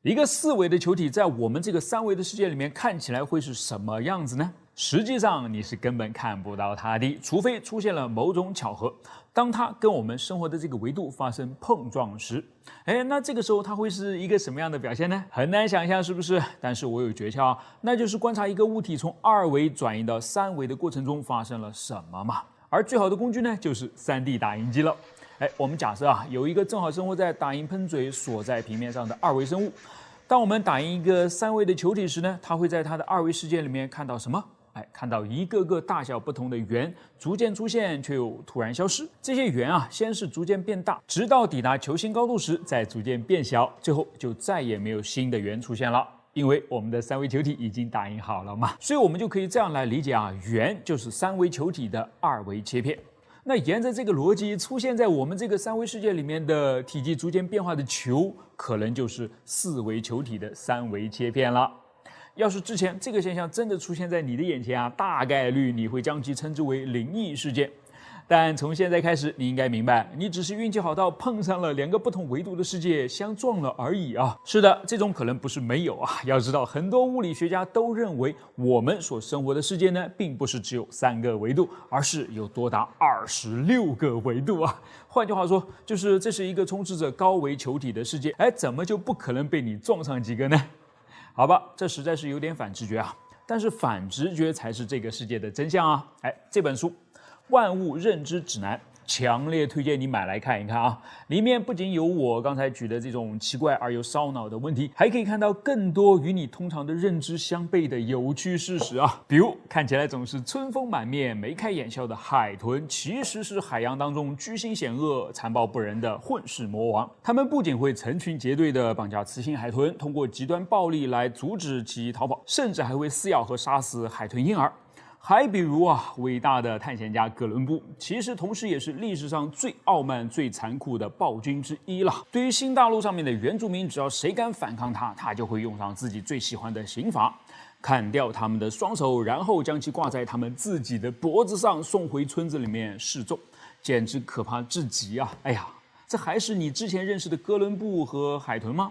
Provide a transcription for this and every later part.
一个四维的球体在我们这个三维的世界里面看起来会是什么样子呢？实际上你是根本看不到它的，除非出现了某种巧合，当它跟我们生活的这个维度发生碰撞时，那这个时候它会是一个什么样的表现呢？很难想象，是不是？但是我有诀窍，那就是观察一个物体从二维转移到三维的过程中发生了什么嘛。而最好的工具呢，就是 3D 打印机了。我们假设有一个正好生活在打印喷嘴所在平面上的二维生物，当我们打印一个三维的球体时呢，它会在它的二维世界里面看到什么？看到一个个大小不同的圆逐渐出现，却又突然消失。这些圆先是逐渐变大，直到抵达球形高度时再逐渐变小，最后就再也没有新的圆出现了。因为我们的三维球体已经打印好了嘛，所以我们就可以这样来理解圆就是三维球体的二维切片。那沿着这个逻辑，出现在我们这个三维世界里面的体积逐渐变化的球，可能就是四维球体的三维切片了。要是之前这个现象真的出现在你的眼前大概率你会将其称之为灵异事件。但从现在开始，你应该明白，你只是运气好到碰上了两个不同维度的世界相撞了而已是的，这种可能不是没有要知道，很多物理学家都认为，我们所生活的世界呢，并不是只有3个维度，而是有多达26个维度换句话说，就是这是一个充斥着高维球体的世界，怎么就不可能被你撞上几个呢？好吧，这实在是有点反直觉但是反直觉才是这个世界的真相这本书《万物认知指南》强烈推荐你买来看一看里面不仅有我刚才举的这种奇怪而又烧脑的问题，还可以看到更多与你通常的认知相悖的有趣事实比如看起来总是春风满面、眉开眼笑的海豚，其实是海洋当中居心险恶、残暴不仁的混世魔王。他们不仅会成群结队的绑架雌性海豚，通过极端暴力来阻止其逃跑，甚至还会撕咬和杀死海豚婴儿。还比如伟大的探险家哥伦布，其实同时也是历史上最傲慢、最残酷的暴君之一了。对于新大陆上面的原住民，只要谁敢反抗他就会用上自己最喜欢的刑罚，砍掉他们的双手，然后将其挂在他们自己的脖子上，送回村子里面示众，简直可怕至极这还是你之前认识的哥伦布和海豚吗？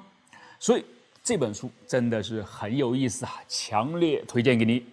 所以这本书真的是很有意思强烈推荐给你。